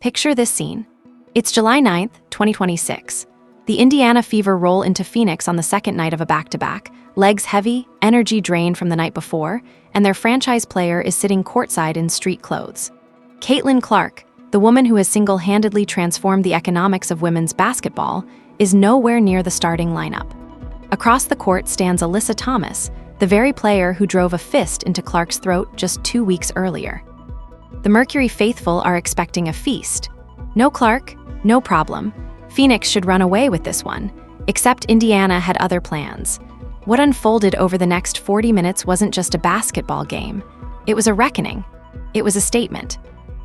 Picture this scene. It's July 9th, 2026. The Indiana Fever roll into Phoenix on the second night of a back-to-back, legs heavy, energy drained from the night before, and their franchise player is sitting courtside in street clothes. Caitlin Clark, the woman who has single-handedly transformed the economics of women's basketball, is nowhere near the starting lineup. Across the court stands Alyssa Thomas, the very player who drove a fist into Clark's throat just 2 weeks earlier. The Mercury faithful are expecting a feast. No Clark, no problem. Phoenix should run away with this one, except Indiana had other plans. What unfolded over the next 40 minutes wasn't just a basketball game. It was a reckoning. It was a statement.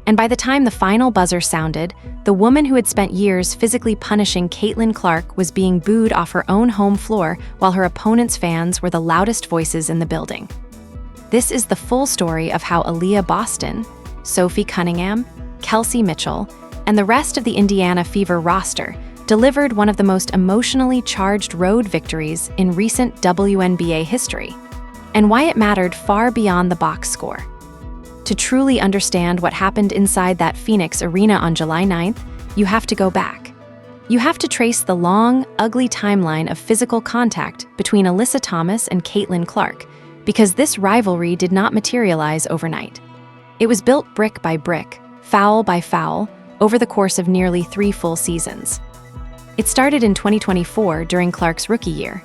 And by the time the final buzzer sounded, the woman who had spent years physically punishing Caitlin Clark was being booed off her own home floor while her opponent's fans were the loudest voices in the building. This is the full story of how Aliyah Boston, Sophie Cunningham, Kelsey Mitchell, and the rest of the Indiana Fever roster delivered one of the most emotionally charged road victories in recent WNBA history, and why it mattered far beyond the box score. To truly understand what happened inside that Phoenix arena on July 9th, you have to go back. You have to trace the long, ugly timeline of physical contact between Alyssa Thomas and Caitlin Clark, because this rivalry did not materialize overnight. It was built brick by brick, foul by foul, over the course of nearly 3 full seasons. It started in 2024 during Clark's rookie year.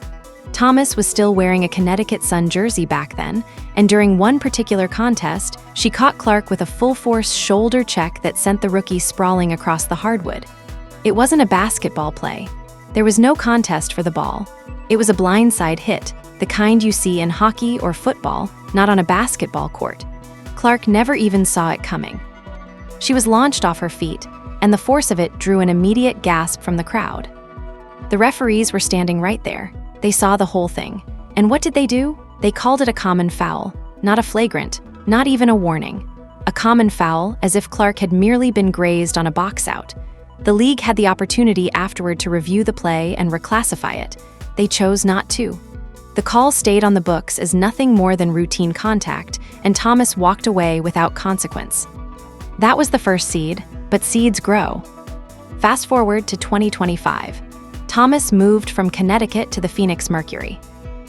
Thomas was still wearing a Connecticut Sun jersey back then, and during one particular contest, she caught Clark with a full-force shoulder check that sent the rookie sprawling across the hardwood. It wasn't a basketball play. There was no contest for the ball. It was a blindside hit, the kind you see in hockey or football, not on a basketball court. Clark never even saw it coming. She was launched off her feet, and the force of it drew an immediate gasp from the crowd. The referees were standing right there. They saw the whole thing. And what did they do? They called it a common foul, not a flagrant, not even a warning. A common foul, as if Clark had merely been grazed on a box out. The league had the opportunity afterward to review the play and reclassify it. They chose not to. The call stayed on the books as nothing more than routine contact, and Thomas walked away without consequence. That was the first seed, but seeds grow. Fast forward to 2025. Thomas moved from Connecticut to the Phoenix Mercury.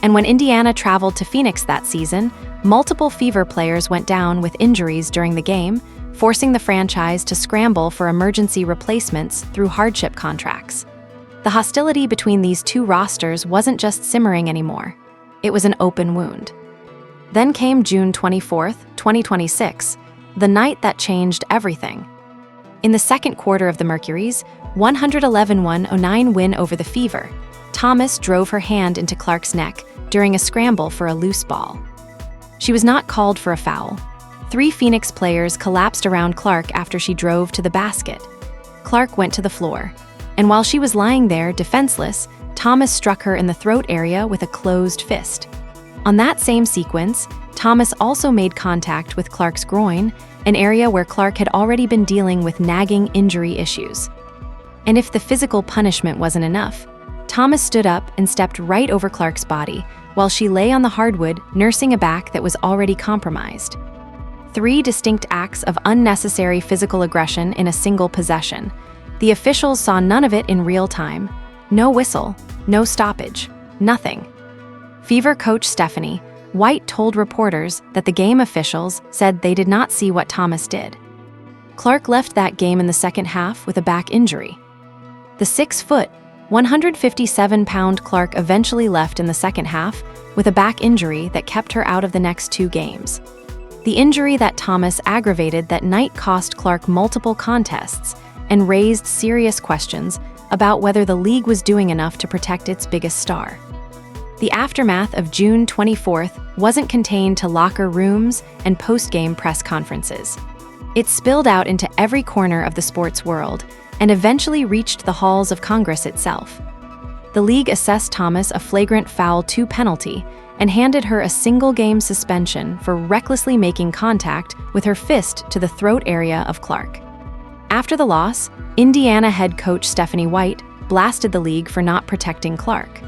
And when Indiana traveled to Phoenix that season, multiple Fever players went down with injuries during the game, forcing the franchise to scramble for emergency replacements through hardship contracts. The hostility between these two rosters wasn't just simmering anymore. It was an open wound. Then came June 24th, 2026, the night that changed everything. In the second quarter of the Mercury's 111-109 win over the Fever, Thomas drove her hand into Clark's neck during a scramble for a loose ball. She was not called for a foul. 3 Phoenix players collapsed around Clark after she drove to the basket. Clark went to the floor, and while she was lying there defenseless, Thomas struck her in the throat area with a closed fist. On that same sequence, Thomas also made contact with Clark's groin, an area where Clark had already been dealing with nagging injury issues. And if the physical punishment wasn't enough, Thomas stood up and stepped right over Clark's body while she lay on the hardwood nursing a back that was already compromised. 3 distinct acts of unnecessary physical aggression in a single possession. The officials saw none of it in real time. No whistle, no stoppage, nothing. Fever coach Stephanie White told reporters that the game officials said they did not see what Thomas did. Clark left that game in the second half with a back injury. The 6-foot, 157-pound Clark eventually left in the second half with a back injury that kept her out of the next 2 games. The injury that Thomas aggravated that night cost Clark multiple contests and raised serious questions about whether the league was doing enough to protect its biggest star. The aftermath of June 24th wasn't contained to locker rooms and post-game press conferences. It spilled out into every corner of the sports world and eventually reached the halls of Congress itself. The league assessed Thomas a flagrant foul 2 penalty and handed her a single-game suspension for recklessly making contact with her fist to the throat area of Clark. After the loss, Indiana head coach Stephanie White blasted the league for not protecting Clark.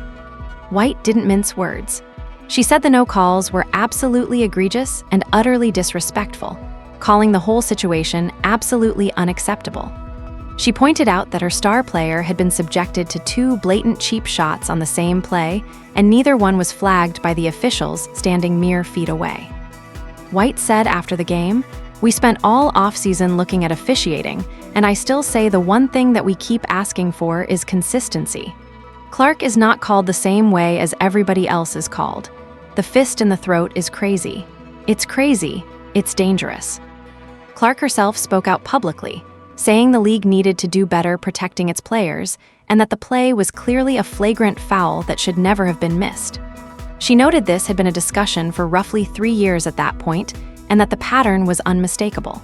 White didn't mince words. She said the no calls were absolutely egregious and utterly disrespectful, calling the whole situation absolutely unacceptable. She pointed out that her star player had been subjected to 2 blatant cheap shots on the same play, and neither one was flagged by the officials standing mere feet away. White said after the game, "We spent all offseason looking at officiating, and I still say the one thing that we keep asking for is consistency. Clark is not called the same way as everybody else is called. The fist in the throat is crazy. It's crazy. It's dangerous." Clark herself spoke out publicly, saying the league needed to do better protecting its players and that the play was clearly a flagrant foul that should never have been missed. She noted this had been a discussion for roughly 3 years at that point and that the pattern was unmistakable.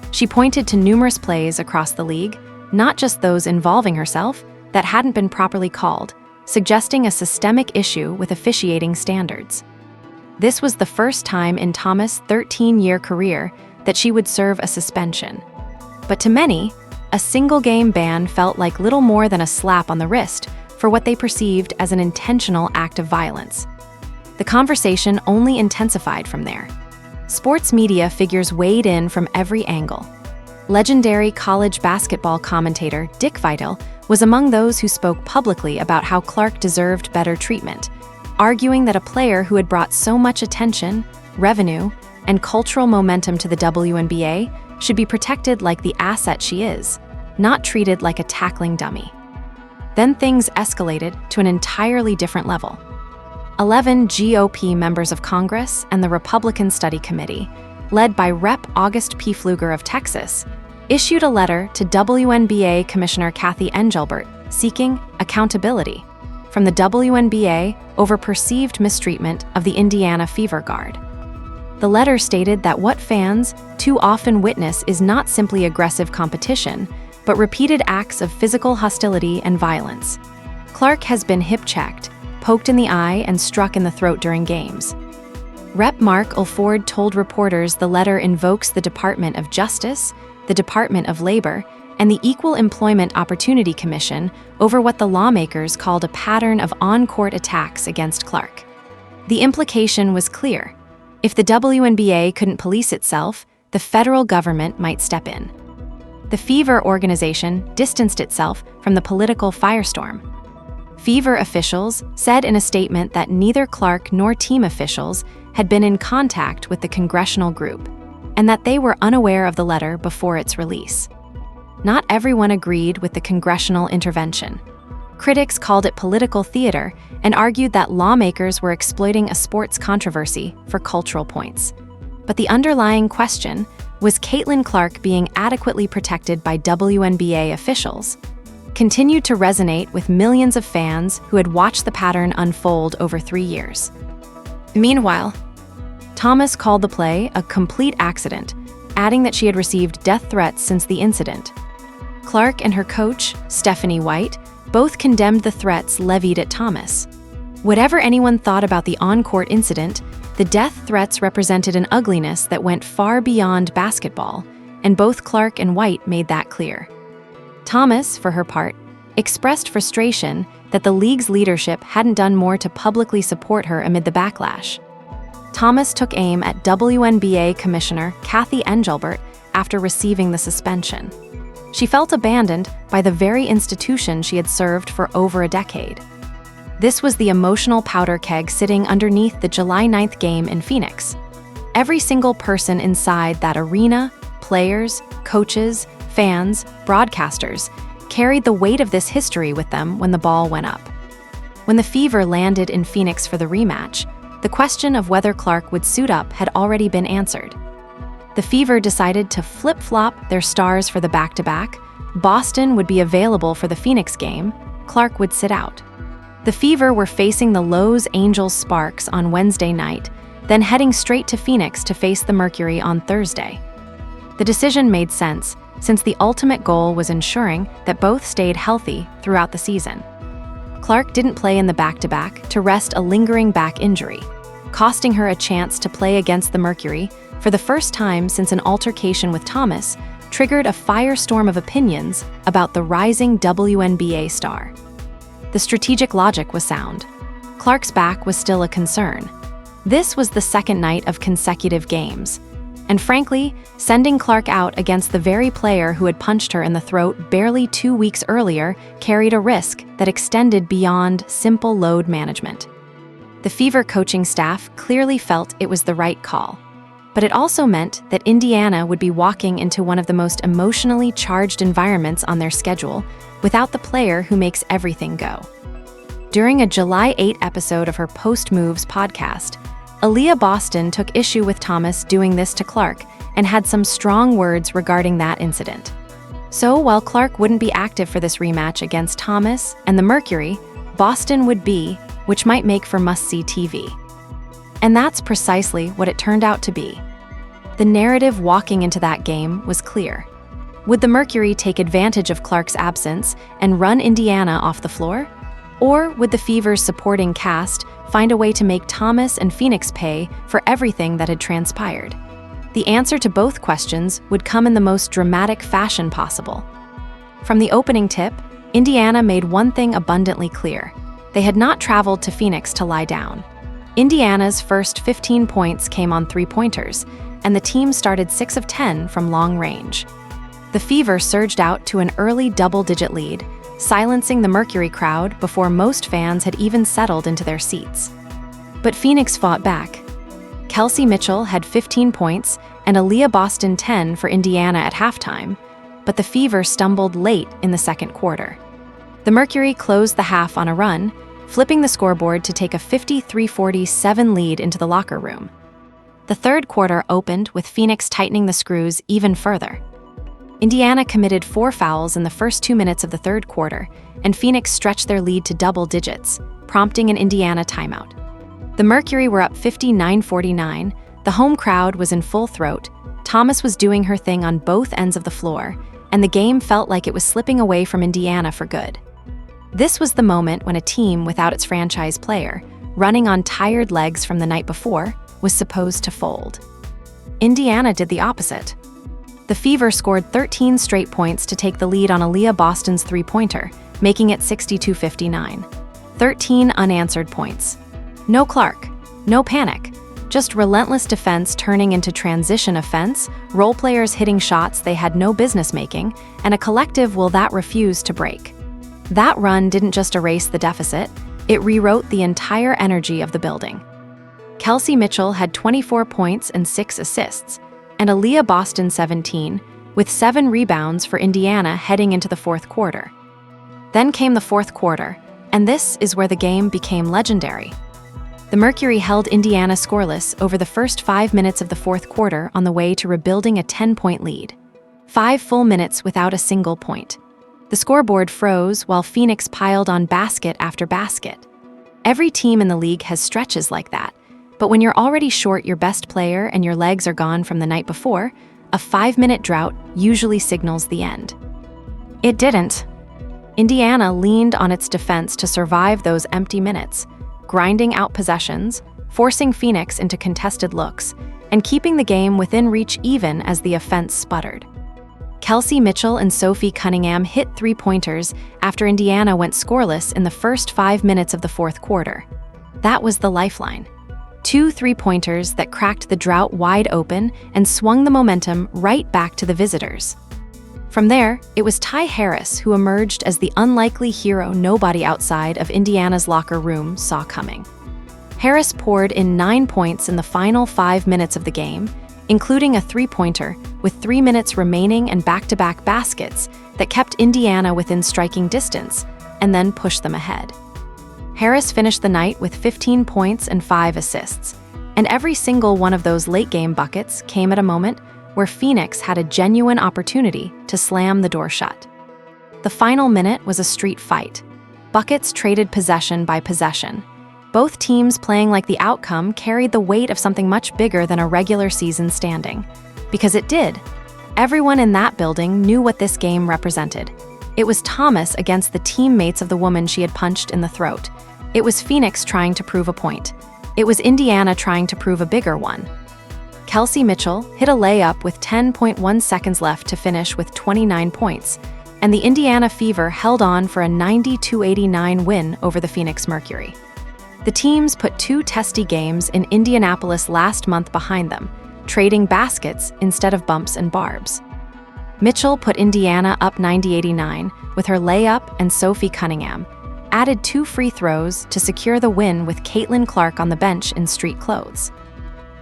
She pointed to numerous plays across the league, not just those involving herself, that hadn't been properly called, suggesting a systemic issue with officiating standards. This was the first time in Thomas' 13-year career that she would serve a suspension. But to many, a single-game ban felt like little more than a slap on the wrist for what they perceived as an intentional act of violence. The conversation only intensified from there. Sports media figures weighed in from every angle. Legendary college basketball commentator Dick Vitale was among those who spoke publicly about how Clark deserved better treatment, arguing that a player who had brought so much attention, revenue, and cultural momentum to the WNBA should be protected like the asset she is, not treated like a tackling dummy. Then things escalated to an entirely different level. 11 GOP members of Congress and the Republican Study Committee, led by Rep. August P. Pfluger of Texas, issued a letter to WNBA Commissioner Kathy Engelbert seeking accountability from the WNBA over perceived mistreatment of the Indiana Fever guard. The letter stated that what fans too often witness is not simply aggressive competition, but repeated acts of physical hostility and violence. Clark has been hip-checked, poked in the eye, and struck in the throat during games. Rep. Mark Ulford told reporters the letter invokes the Department of Justice, the Department of Labor, and the Equal Employment Opportunity Commission over what the lawmakers called a pattern of on-court attacks against Clark. The implication was clear. If the WNBA couldn't police itself, the federal government might step in. The Fever organization distanced itself from the political firestorm. Fever officials said in a statement that neither Clark nor team officials had been in contact with the congressional group, and that they were unaware of the letter before its release. Not everyone agreed with the congressional intervention. Critics called it political theater and argued that lawmakers were exploiting a sports controversy for cultural points. But the underlying question was Caitlin Clark being adequately protected by WNBA officials, continued to resonate with millions of fans who had watched the pattern unfold over 3 years. Meanwhile, Thomas called the play a complete accident, adding that she had received death threats since the incident. Clark and her coach, Stephanie White, both condemned the threats levied at Thomas. Whatever anyone thought about the on-court incident, the death threats represented an ugliness that went far beyond basketball, and both Clark and White made that clear. Thomas, for her part, expressed frustration that the league's leadership hadn't done more to publicly support her amid the backlash. Thomas took aim at WNBA Commissioner Kathy Engelbert after receiving the suspension. She felt abandoned by the very institution she had served for over a decade. This was the emotional powder keg sitting underneath the July 9th game in Phoenix. Every single person inside that arena, players, coaches, fans, broadcasters, carried the weight of this history with them when the ball went up. When the Fever landed in Phoenix for the rematch, the question of whether Clark would suit up had already been answered. The Fever decided to flip-flop their stars for the back-to-back. Boston would be available for the Phoenix game. Clark would sit out. The Fever were facing the Los Angeles Sparks on Wednesday night, then heading straight to Phoenix to face the Mercury on Thursday. The decision made sense, since the ultimate goal was ensuring that both stayed healthy throughout the season. Clark didn't play in the back-to-back to rest a lingering back injury, costing her a chance to play against the Mercury for the first time since an altercation with Thomas triggered a firestorm of opinions about the rising WNBA star. The strategic logic was sound. Clark's back was still a concern. This was the second night of consecutive games. And frankly, sending Clark out against the very player who had punched her in the throat barely 2 weeks earlier carried a risk that extended beyond simple load management. The Fever coaching staff clearly felt it was the right call, but it also meant that Indiana would be walking into one of the most emotionally charged environments on their schedule without the player who makes everything go. During a July 8 episode of her Post Moves podcast, Aliyah Boston took issue with Thomas doing this to Clark and had some strong words regarding that incident. So while Clark wouldn't be active for this rematch against Thomas and the Mercury, Boston would be, which might make for must-see TV. And that's precisely what it turned out to be. The narrative walking into that game was clear. Would the Mercury take advantage of Clark's absence and run Indiana off the floor? Or would the Fever's supporting cast find a way to make Thomas and Phoenix pay for everything that had transpired? The answer to both questions would come in the most dramatic fashion possible. From the opening tip, Indiana made one thing abundantly clear. They had not traveled to Phoenix to lie down. Indiana's first 15 points came on three-pointers, and the team started 6 of 10 from long range. The Fever surged out to an early double-digit lead, silencing the Mercury crowd before most fans had even settled into their seats. But Phoenix fought back. Kelsey Mitchell had 15 points and Aliyah Boston 10 for Indiana at halftime, but the Fever stumbled late in the second quarter. The Mercury closed the half on a run, flipping the scoreboard to take a 53-47 lead into the locker room. The third quarter opened with Phoenix tightening the screws even further. Indiana committed 4 fouls in the first 2 minutes of the third quarter, and Phoenix stretched their lead to double digits, prompting an Indiana timeout. The Mercury were up 59-49, the home crowd was in full throat, Thomas was doing her thing on both ends of the floor, and the game felt like it was slipping away from Indiana for good. This was the moment when a team without its franchise player, running on tired legs from the night before, was supposed to fold. Indiana did the opposite. The Fever scored 13 straight points to take the lead on Aliyah Boston's three-pointer, making it 62-59. 13 unanswered points. No Clark, no panic, just relentless defense turning into transition offense, role players hitting shots they had no business making, and a collective will that refuse to break. That run didn't just erase the deficit, it rewrote the entire energy of the building. Kelsey Mitchell had 24 points and 6 assists, and Aliyah Boston 17, with 7 rebounds for Indiana heading into the fourth quarter. Then came the fourth quarter, and this is where the game became legendary. The Mercury held Indiana scoreless over the first 5 minutes of the fourth quarter on the way to rebuilding a 10-point lead. 5 full minutes without a single point. The scoreboard froze while Phoenix piled on basket after basket. Every team in the league has stretches like that, but when you're already short your best player and your legs are gone from the night before, a 5-minute drought usually signals the end. It didn't. Indiana leaned on its defense to survive those empty minutes, grinding out possessions, forcing Phoenix into contested looks, and keeping the game within reach even as the offense sputtered. Kelsey Mitchell and Sophie Cunningham hit three-pointers after Indiana went scoreless in the first 5 minutes of the fourth quarter. That was the lifeline. 2 three-pointers that cracked the drought wide open and swung the momentum right back to the visitors. From there, it was Ty Harris who emerged as the unlikely hero nobody outside of Indiana's locker room saw coming. Harris poured in 9 points in the final 5 minutes of the game, including a three-pointer with 3 minutes remaining and back-to-back baskets that kept Indiana within striking distance and then pushed them ahead. Harris finished the night with 15 points and 5 assists, and every single one of those late-game buckets came at a moment where Phoenix had a genuine opportunity to slam the door shut. The final minute was a street fight. Buckets traded possession by possession. Both teams playing like the outcome carried the weight of something much bigger than a regular season standing. Because it did. Everyone in that building knew what this game represented. It was Thomas against the teammates of the woman she had punched in the throat. It was Phoenix trying to prove a point. It was Indiana trying to prove a bigger one. Kelsey Mitchell hit a layup with 10.1 seconds left to finish with 29 points, and the Indiana Fever held on for a 90-89 win over the Phoenix Mercury. The teams put 2 testy games in Indianapolis last month behind them, trading baskets instead of bumps and barbs. Mitchell put Indiana up 90-89 with her layup, and Sophie Cunningham added 2 free throws to secure the win with Caitlin Clark on the bench in street clothes.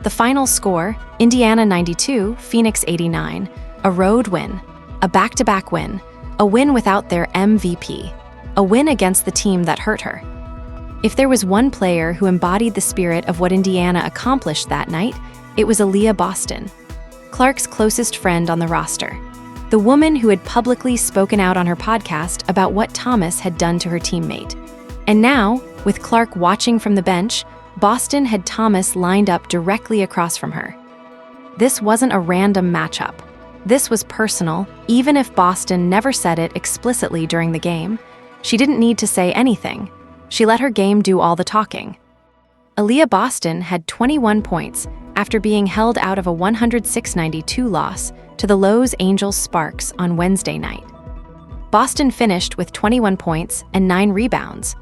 The final score, Indiana 92, Phoenix 89, a road win, a back-to-back win, a win without their MVP, a win against the team that hurt her. If there was one player who embodied the spirit of what Indiana accomplished that night, it was Aliyah Boston, Clark's closest friend on the roster, the woman who had publicly spoken out on her podcast about what Thomas had done to her teammate. And now, with Clark watching from the bench, Boston had Thomas lined up directly across from her. This wasn't a random matchup. This was personal, even if Boston never said it explicitly during the game. She didn't need to say anything. She let her game do all the talking. Aliyah Boston had 21 points after being held out of a 106-92 loss to the Los Angeles Sparks on Wednesday night. Boston finished with 21 points and 9 rebounds.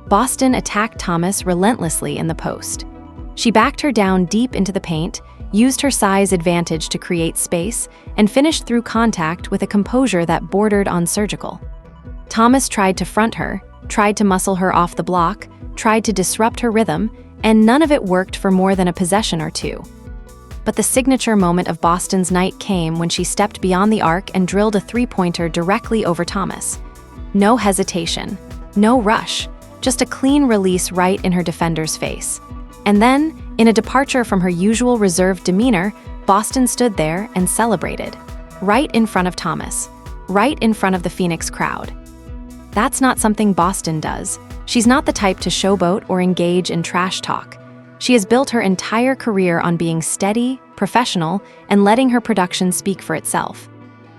Boston attacked Thomas relentlessly in the post. She backed her down deep into the paint, used her size advantage to create space, and finished through contact with a composure that bordered on surgical. Thomas tried to front her, tried to muscle her off the block, tried to disrupt her rhythm, and none of it worked for more than a possession or two. But the signature moment of Boston's night came when she stepped beyond the arc and drilled a three-pointer directly over Thomas. No hesitation, no rush, just a clean release right in her defender's face. And then, in a departure from her usual reserved demeanor, Boston stood there and celebrated, right in front of Thomas, right in front of the Phoenix crowd. That's not something Boston does. She's not the type to showboat or engage in trash talk. She has built her entire career on being steady, professional, and letting her production speak for itself.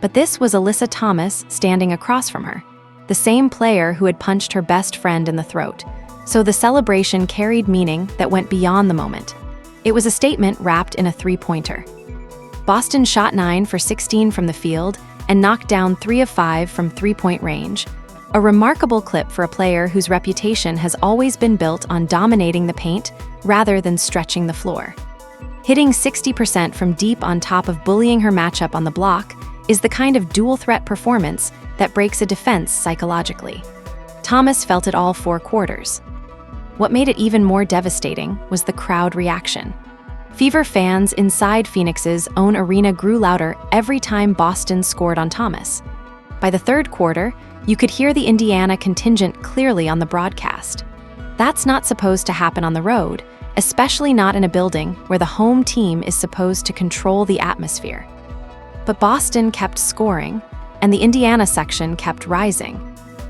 But this was Alyssa Thomas standing across from her, the same player who had punched her best friend in the throat. So the celebration carried meaning that went beyond the moment. It was a statement wrapped in a three-pointer. Boston shot 9 for 16 from the field and knocked down 3 of 5 from three-point range, a remarkable clip for a player whose reputation has always been built on dominating the paint rather than stretching the floor. Hitting 60% from deep on top of bullying her matchup on the block is the kind of dual-threat performance that breaks a defense psychologically. Thomas felt it all 4 quarters. What made it even more devastating was the crowd reaction. Fever fans inside Phoenix's own arena grew louder every time Boston scored on Thomas. By the third quarter, you could hear the Indiana contingent clearly on the broadcast. That's not supposed to happen on the road, especially not in a building where the home team is supposed to control the atmosphere. But Boston kept scoring, and the Indiana section kept rising.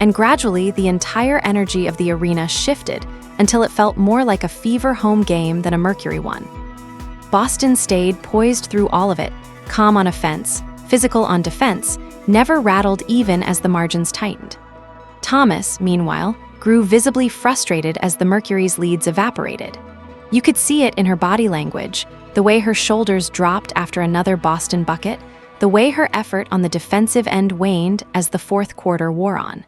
And gradually, the entire energy of the arena shifted until it felt more like a Fever home game than a Mercury one. Boston stayed poised through all of it, calm on offense, physical on defense, never rattled even as the margins tightened. Thomas, meanwhile, grew visibly frustrated as the Mercury's leads evaporated. You could see it in her body language, the way her shoulders dropped after another Boston bucket, the way her effort on the defensive end waned as the fourth quarter wore on.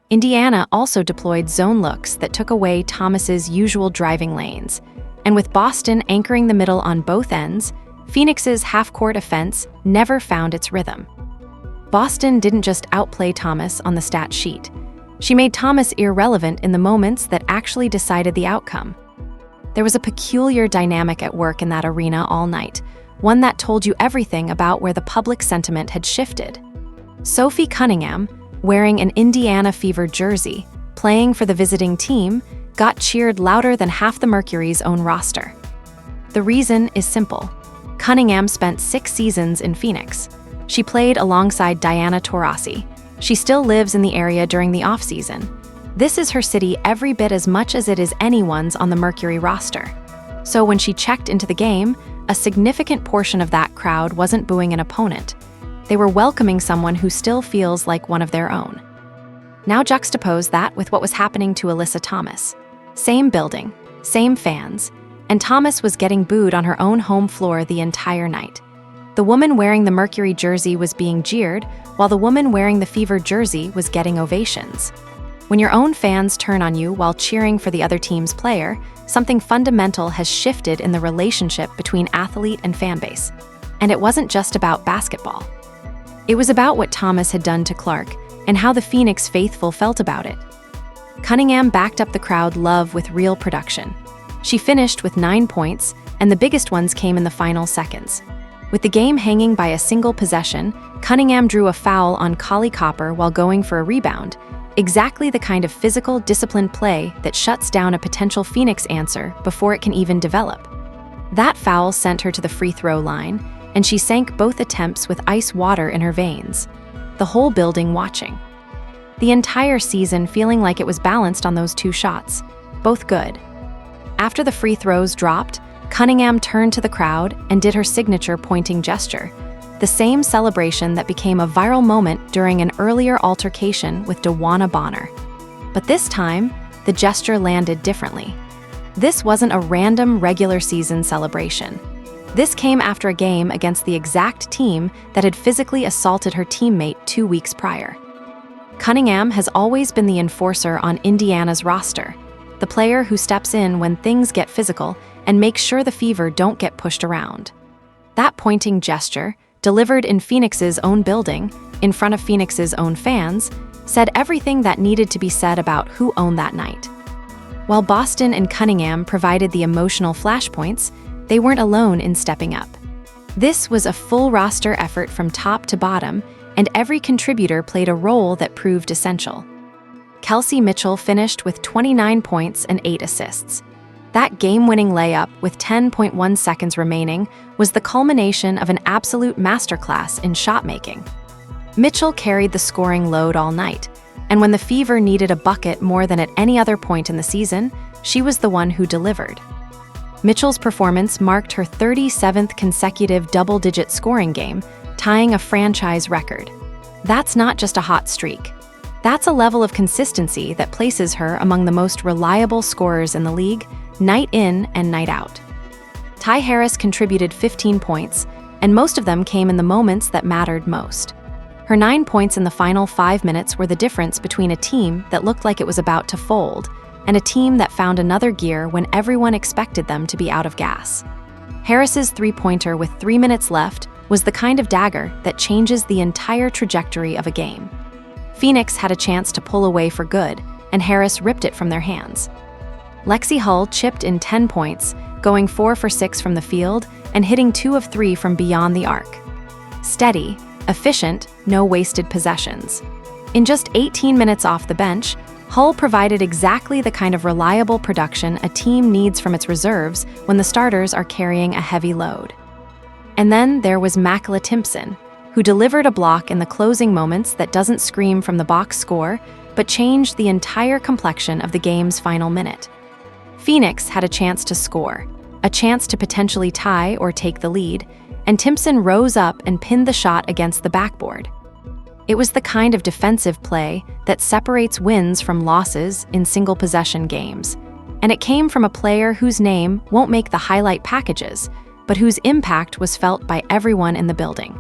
Indiana also deployed zone looks that took away Thomas's usual driving lanes, and with Boston anchoring the middle on both ends, Phoenix's half-court offense never found its rhythm. Boston didn't just outplay Thomas on the stat sheet. She made Thomas irrelevant in the moments that actually decided the outcome. There was a peculiar dynamic at work in that arena all night, one that told you everything about where the public sentiment had shifted. Sophie Cunningham, wearing an Indiana Fever jersey, playing for the visiting team, got cheered louder than half the Mercury's own roster. The reason is simple. Cunningham spent 6 seasons in Phoenix. She played alongside Diana Taurasi. She still lives in the area during the off-season. This is her city every bit as much as it is anyone's on the Mercury roster. So when she checked into the game, a significant portion of that crowd wasn't booing an opponent. They were welcoming someone who still feels like one of their own. Now juxtapose that with what was happening to Alyssa Thomas. Same building, same fans, and Thomas was getting booed on her own home floor the entire night. The woman wearing the Mercury jersey was being jeered, while the woman wearing the Fever jersey was getting ovations. When your own fans turn on you while cheering for the other team's player, something fundamental has shifted in the relationship between athlete and fanbase. And it wasn't just about basketball. It was about what Thomas had done to Clark and how the Phoenix faithful felt about it. Cunningham backed up the crowd love with real production. She finished with 9 points, and the biggest ones came in the final seconds. With the game hanging by a single possession, Cunningham drew a foul on Kelsey Copper while going for a rebound, exactly the kind of physical, disciplined play that shuts down a potential Phoenix answer before it can even develop. That foul sent her to the free throw line, and she sank both attempts with ice water in her veins, the whole building watching. The entire season feeling like it was balanced on those 2 shots, both good. After the free throws dropped, Cunningham turned to the crowd and did her signature pointing gesture, the same celebration that became a viral moment during an earlier altercation with DeWanna Bonner. But this time, the gesture landed differently. This wasn't a random regular season celebration. This came after a game against the exact team that had physically assaulted her teammate 2 weeks prior. Cunningham has always been the enforcer on Indiana's roster, the player who steps in when things get physical and makes sure the Fever don't get pushed around. That pointing gesture, delivered in Phoenix's own building, in front of Phoenix's own fans, said everything that needed to be said about who owned that night. While Boston and Cunningham provided the emotional flashpoints, they weren't alone in stepping up. This was a full roster effort from top to bottom, and every contributor played a role that proved essential. Kelsey Mitchell finished with 29 points and 8 assists. That game-winning layup with 10.1 seconds remaining was the culmination of an absolute masterclass in shot-making. Mitchell carried the scoring load all night, and when the Fever needed a bucket more than at any other point in the season, she was the one who delivered. Mitchell's performance marked her 37th consecutive double-digit scoring game, tying a franchise record. That's not just a hot streak. That's a level of consistency that places her among the most reliable scorers in the league, night in and night out. Ty Harris contributed 15 points, and most of them came in the moments that mattered most. Her 9 points in the final 5 minutes were the difference between a team that looked like it was about to fold and a team that found another gear when everyone expected them to be out of gas. Harris's three-pointer with 3 minutes left was the kind of dagger that changes the entire trajectory of a game. Phoenix had a chance to pull away for good, and Harris ripped it from their hands. Lexi Hull chipped in 10 points, going 4 for 6 from the field and hitting 2 of 3 from beyond the arc. Steady, efficient, no wasted possessions. In just 18 minutes off the bench, Hull provided exactly the kind of reliable production a team needs from its reserves when the starters are carrying a heavy load. And then there was Makala Timpson, who delivered a block in the closing moments that doesn't scream from the box score, but changed the entire complexion of the game's final minute. Phoenix had a chance to score, a chance to potentially tie or take the lead, and Timpson rose up and pinned the shot against the backboard. It was the kind of defensive play that separates wins from losses in single-possession games, and it came from a player whose name won't make the highlight packages, but whose impact was felt by everyone in the building.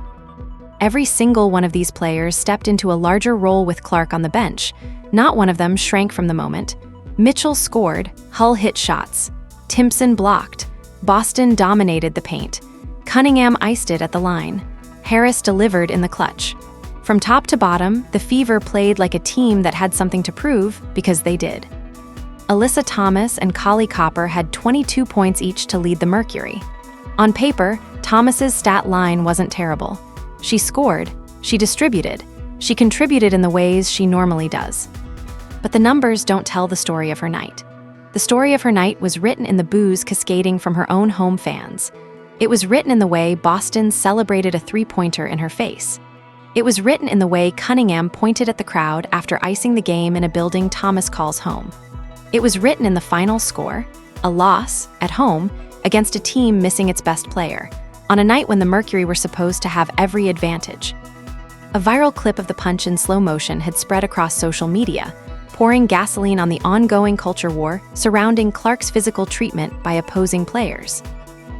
Every single one of these players stepped into a larger role with Clark on the bench. Not one of them shrank from the moment. Mitchell scored, Hull hit shots. Timpson blocked. Boston dominated the paint. Cunningham iced it at the line. Harris delivered in the clutch. From top to bottom, the Fever played like a team that had something to prove because they did. Alyssa Thomas and Kelsey Copper had 22 points each to lead the Mercury. On paper, Thomas's stat line wasn't terrible. She scored, she distributed, she contributed in the ways she normally does. But the numbers don't tell the story of her night. The story of her night was written in the boos cascading from her own home fans. It was written in the way Boston celebrated a three-pointer in her face. It was written in the way Cunningham pointed at the crowd after icing the game in a building Thomas calls home. It was written in the final score, a loss, at home, against a team missing its best player, on a night when the Mercury were supposed to have every advantage. A viral clip of the punch in slow motion had spread across social media, pouring gasoline on the ongoing culture war surrounding Clark's physical treatment by opposing players.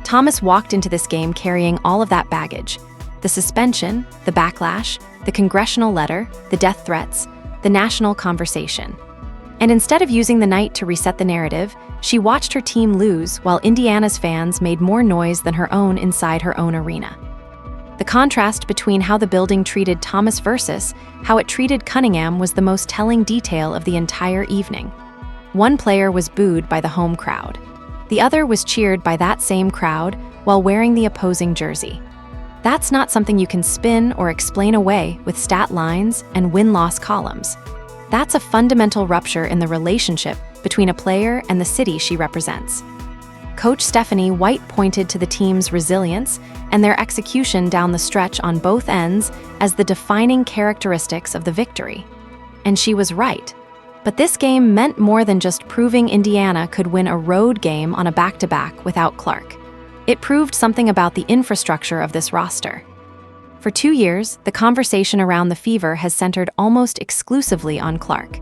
Thomas walked into this game carrying all of that baggage: the suspension, the backlash, the congressional letter, the death threats, the national conversation. And instead of using the night to reset the narrative, she watched her team lose while Indiana's fans made more noise than her own inside her own arena. The contrast between how the building treated Thomas versus how it treated Cunningham was the most telling detail of the entire evening. One player was booed by the home crowd. The other was cheered by that same crowd while wearing the opposing jersey. That's not something you can spin or explain away with stat lines and win-loss columns. That's a fundamental rupture in the relationship between a player and the city she represents. Coach Stephanie White pointed to the team's resilience and their execution down the stretch on both ends as the defining characteristics of the victory. And she was right. But this game meant more than just proving Indiana could win a road game on a back-to-back without Clark. It proved something about the infrastructure of this roster. For 2 years, the conversation around the Fever has centered almost exclusively on Clark.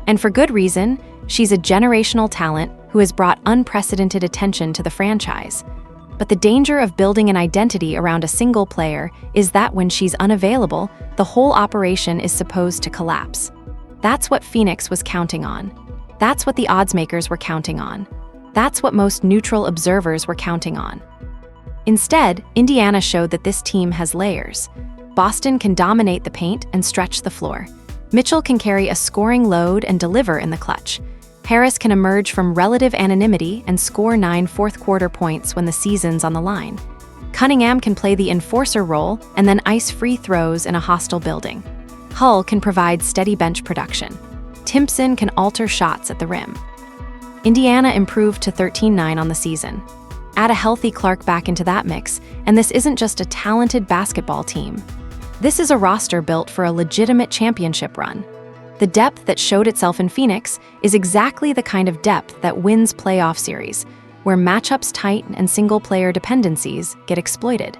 And for good reason, she's a generational talent who has brought unprecedented attention to the franchise. But the danger of building an identity around a single player is that when she's unavailable, the whole operation is supposed to collapse. That's what Phoenix was counting on. That's what the oddsmakers were counting on. That's what most neutral observers were counting on. Instead, Indiana showed that this team has layers. Boston can dominate the paint and stretch the floor. Mitchell can carry a scoring load and deliver in the clutch. Harris can emerge from relative anonymity and score 9 fourth-quarter points when the season's on the line. Cunningham can play the enforcer role and then ice free throws in a hostile building. Hull can provide steady bench production. Timpson can alter shots at the rim. Indiana improved to 13-9 on the season. Add a healthy Clark back into that mix, and this isn't just a talented basketball team. This is a roster built for a legitimate championship run. The depth that showed itself in Phoenix is exactly the kind of depth that wins playoff series, where matchups tight and single-player dependencies get exploited.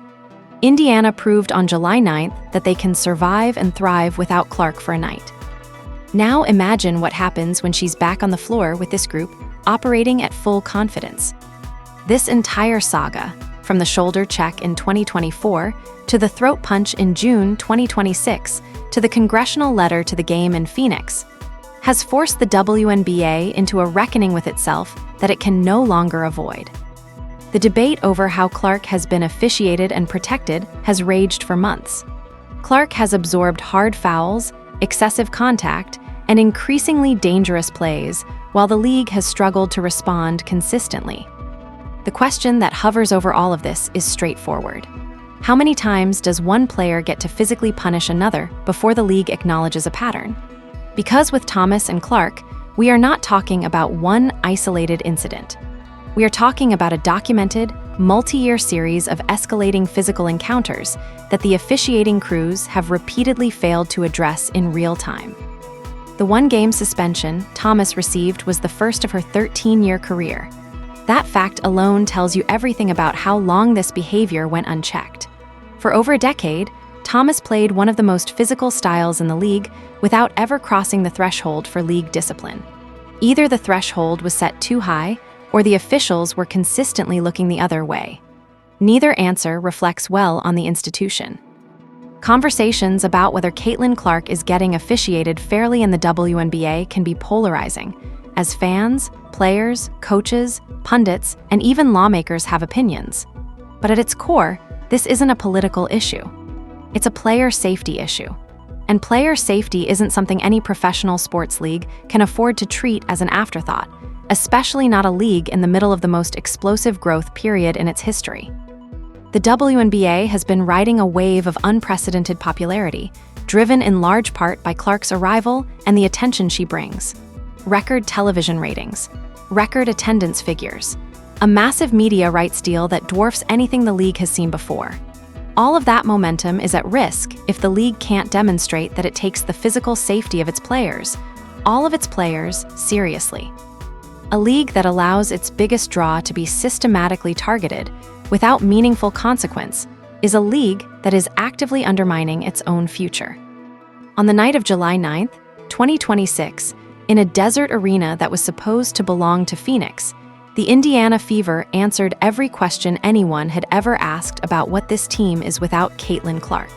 Indiana proved on July 9th that they can survive and thrive without Clark for a night. Now imagine what happens when she's back on the floor with this group, operating at full confidence. This entire saga, from the shoulder check in 2024 to the throat punch in June 2026 to the congressional letter to the game in Phoenix, has forced the WNBA into a reckoning with itself that it can no longer avoid. The debate over how Clark has been officiated and protected has raged for months. Clark has absorbed hard fouls, excessive contact, and increasingly dangerous plays, while the league has struggled to respond consistently. The question that hovers over all of this is straightforward. How many times does one player get to physically punish another before the league acknowledges a pattern? Because with Thomas and Clark, we are not talking about one isolated incident. We are talking about a documented, multi-year series of escalating physical encounters that the officiating crews have repeatedly failed to address in real time. The one-game suspension Thomas received was the first of her 13-year career. That fact alone tells you everything about how long this behavior went unchecked. For over a decade, Thomas played one of the most physical styles in the league without ever crossing the threshold for league discipline. Either the threshold was set too high, or the officials were consistently looking the other way. Neither answer reflects well on the institution. Conversations about whether Caitlin Clark is getting officiated fairly in the WNBA can be polarizing, as fans, players, coaches, pundits, and even lawmakers have opinions. But at its core, this isn't a political issue. It's a player safety issue. And player safety isn't something any professional sports league can afford to treat as an afterthought, especially not a league in the middle of the most explosive growth period in its history. The WNBA has been riding a wave of unprecedented popularity, driven in large part by Clark's arrival and the attention she brings. Record television ratings, record attendance figures, a massive media rights deal that dwarfs anything the league has seen before. All of that momentum is at risk if the league can't demonstrate that it takes the physical safety of its players, all of its players, seriously. A league that allows its biggest draw to be systematically targeted without meaningful consequence is a league that is actively undermining its own future. On the night of July 9th, 2026, in a desert arena that was supposed to belong to Phoenix, the Indiana Fever answered every question anyone had ever asked about what this team is without Caitlin Clark.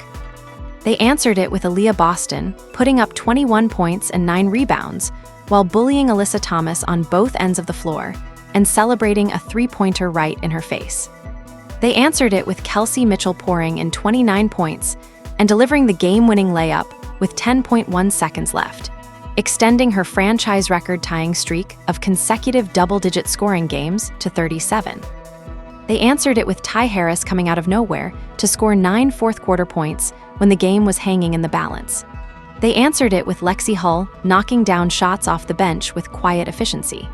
They answered it with Aliyah Boston, putting up 21 points and 9 rebounds, while bullying Alyssa Thomas on both ends of the floor and celebrating a three-pointer right in her face. They answered it with Kelsey Mitchell pouring in 29 points and delivering the game-winning layup with 10.1 seconds left, extending her franchise record-tying streak of consecutive double-digit scoring games to 37. They answered it with Ty Harris coming out of nowhere to score 9 fourth-quarter points when the game was hanging in the balance. They answered it with Lexi Hull knocking down shots off the bench with quiet efficiency.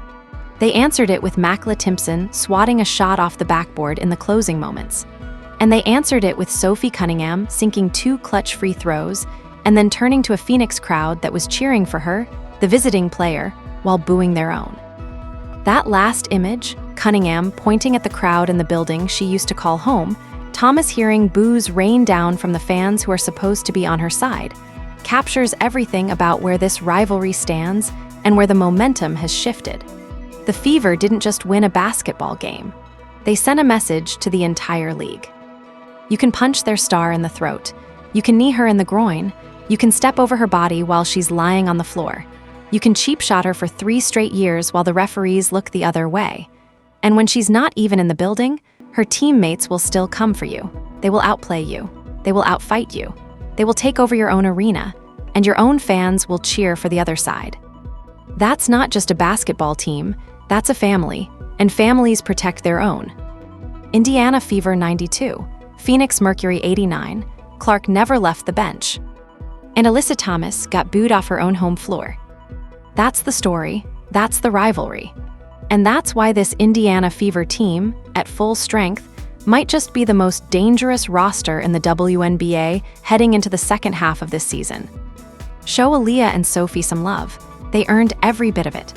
They answered it with Makla Timpson swatting a shot off the backboard in the closing moments. And they answered it with Sophie Cunningham sinking 2 clutch free throws and then turning to a Phoenix crowd that was cheering for her, the visiting player, while booing their own. That last image, Cunningham pointing at the crowd in the building she used to call home, Thomas hearing boos rain down from the fans who are supposed to be on her side, captures everything about where this rivalry stands and where the momentum has shifted. The Fever didn't just win a basketball game. They sent a message to the entire league. You can punch their star in the throat. You can knee her in the groin. You can step over her body while she's lying on the floor. You can cheap shot her for 3 straight years while the referees look the other way. And when she's not even in the building, her teammates will still come for you. They will outplay you. They will outfight you. They will take over your own arena, and your own fans will cheer for the other side. That's not just a basketball team, that's a family, and families protect their own. Indiana Fever 92, Phoenix Mercury 89, Clark never left the bench. And Alyssa Thomas got booed off her own home floor. That's the story, that's the rivalry. And that's why this Indiana Fever team, at full strength, might just be the most dangerous roster in the WNBA heading into the second half of this season. Show Aliyah and Sophie some love. They earned every bit of it.